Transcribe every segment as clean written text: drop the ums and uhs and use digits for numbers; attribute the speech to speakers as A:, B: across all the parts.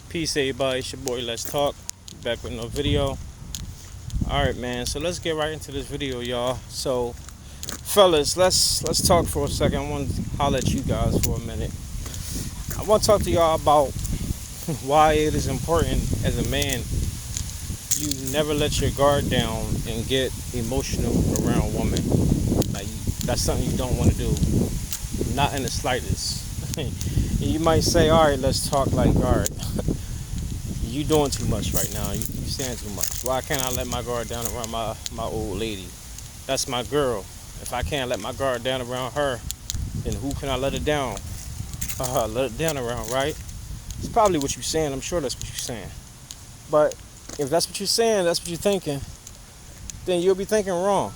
A: Peace, everybody. It's your boy. Let's talk. Back with no video. All right, man. So let's get right into this video, y'all. So, fellas, let's talk for a second. I want to holler at you guys for a minute. I want to talk to y'all about why it is important as a man you never let your guard down and get emotional around women. Like that's something you don't want to do. Not in the slightest. You might say, all right, let's talk like guard. You doing too much right now. You saying too much. Why can't I let my guard down around my old lady? That's my girl. If I can't let my guard down around her, then who can I let it down? Let it down around, right? It's probably what you're saying. I'm sure that's what you're saying. But if that's what you're saying, that's what you're thinking, then you'll be thinking wrong.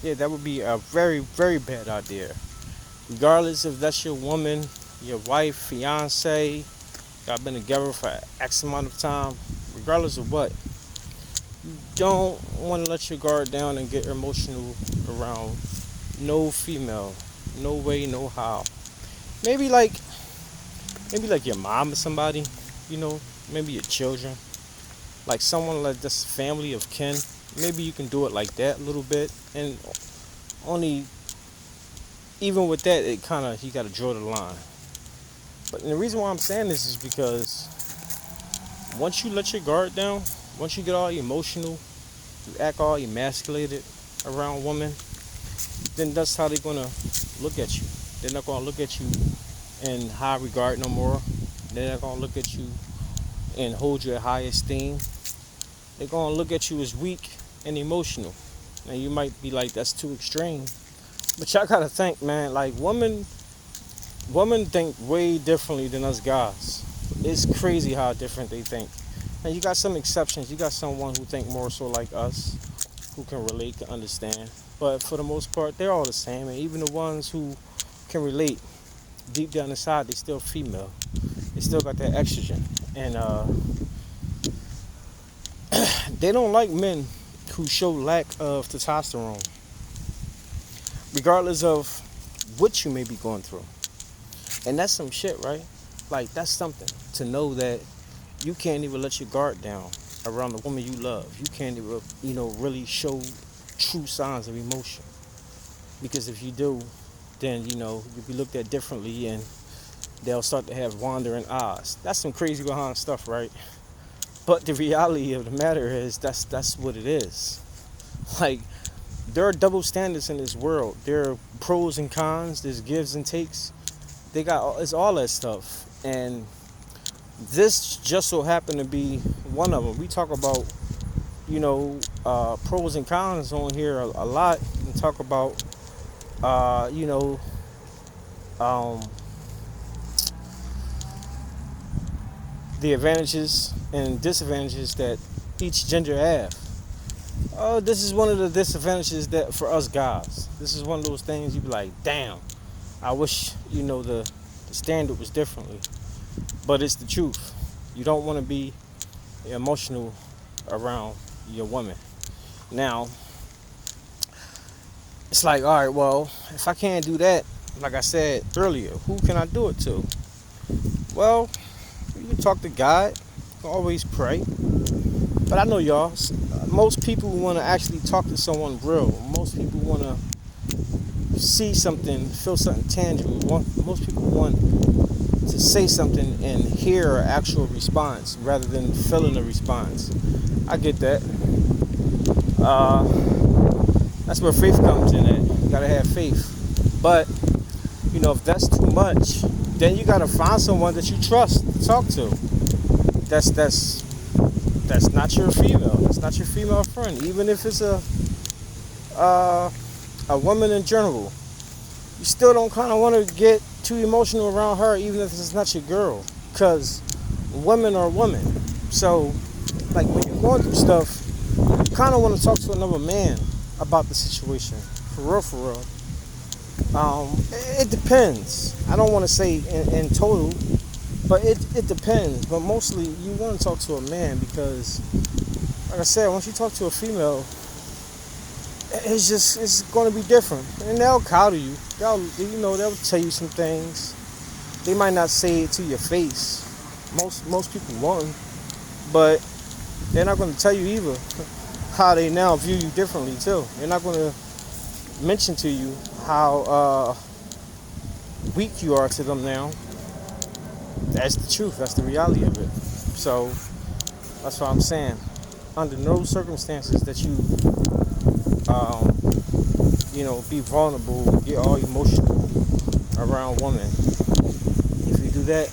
A: Yeah, that would be a very, very bad idea. Regardless if that's your woman, your wife, fiance, y'all been together for X amount of time, regardless of what, you don't want to let your guard down and get emotional around no female. No way, no how. Maybe like your mom or somebody, maybe your children, like someone like this family of kin. Maybe you can do it like that a little bit, and only even with that, you got to draw the line. But the reason why I'm saying this is because once you let your guard down, once you get all emotional, you act all emasculated around women, then that's how they're gonna look at you. They're not gonna look at you in high regard no more. They're not gonna look at you and hold you at high esteem. They're gonna look at you as weak and emotional. Now you might be like, that's too extreme. But y'all gotta think, man, like women think way differently than us guys. It's crazy how different they think. And you got some exceptions. You got someone who think more so like us, who can relate, can understand. But for the most part, they're all the same. And even the ones who can relate, deep down inside, they still female. They still got that estrogen. And they don't like men who show lack of testosterone, regardless of what you may be going through. And that's some shit, right? Like, that's something to know that you can't even let your guard down around the woman you love. You can't even, really show true signs of emotion. Because if you do, then, you'll be looked at differently and they'll start to have wandering eyes. That's some crazy behind stuff, right? But the reality of the matter is that's what it is. Like, there are double standards in this world. There are pros and cons. There's gives and takes. It's all that stuff. And this just so happened to be one of them. We talk about, pros and cons on here a lot, and talk about, the advantages and disadvantages that each gender have. This is one of the disadvantages that for us guys. This is one of those things you be like, damn, I wish, the standard was differently. But it's the truth. You don't want to be emotional around your woman. Now, it's like, all right, well, if I can't do that, like I said earlier, who can I do it to? Well, you can talk to God. You can always pray. But I know y'all, most people want to actually talk to someone real. Most people want to see something, feel something tangible. Most people want to say something and hear an actual response rather than feeling a response. I get that. That's where faith comes in at. You gotta have faith. But, if that's too much, then you gotta find someone that you trust to talk to. That's not your female. That's not your female friend. Even if it's a woman in general, you still don't kind of want to get too emotional around her, even if it's not your girl, because women are women. So, like, when you're going through stuff, you kind of want to talk to another man about the situation. For real. It depends. I don't want to say in total, but it depends. But mostly, you want to talk to a man because, like I said, once you talk to a female, it's going to be different, and they'll coddle you. They'll tell you some things. They might not say it to your face, Most people won't, but they're not going to tell you either how they now view you differently too. They're not going to mention to you how weak you are to them now. That's the truth. That's the reality of it. So that's what I'm saying. Under no circumstances that um, be vulnerable, get all emotional around women. If you do that,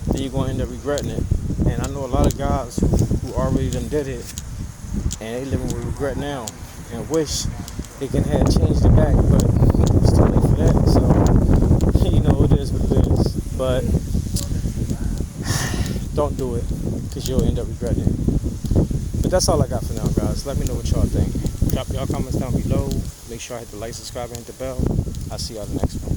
A: then you're gonna end up regretting it. And I know a lot of guys who already done did it, and they living with regret now, and wish they can have changed it back, but it's too late for that. So it is what it is. But don't do it, because you'll end up regretting it. But that's all I got for now, guys. Let me know what y'all think. Drop y'all comments down below. Make sure I hit the like, subscribe, and hit the bell. I'll see y'all the next one.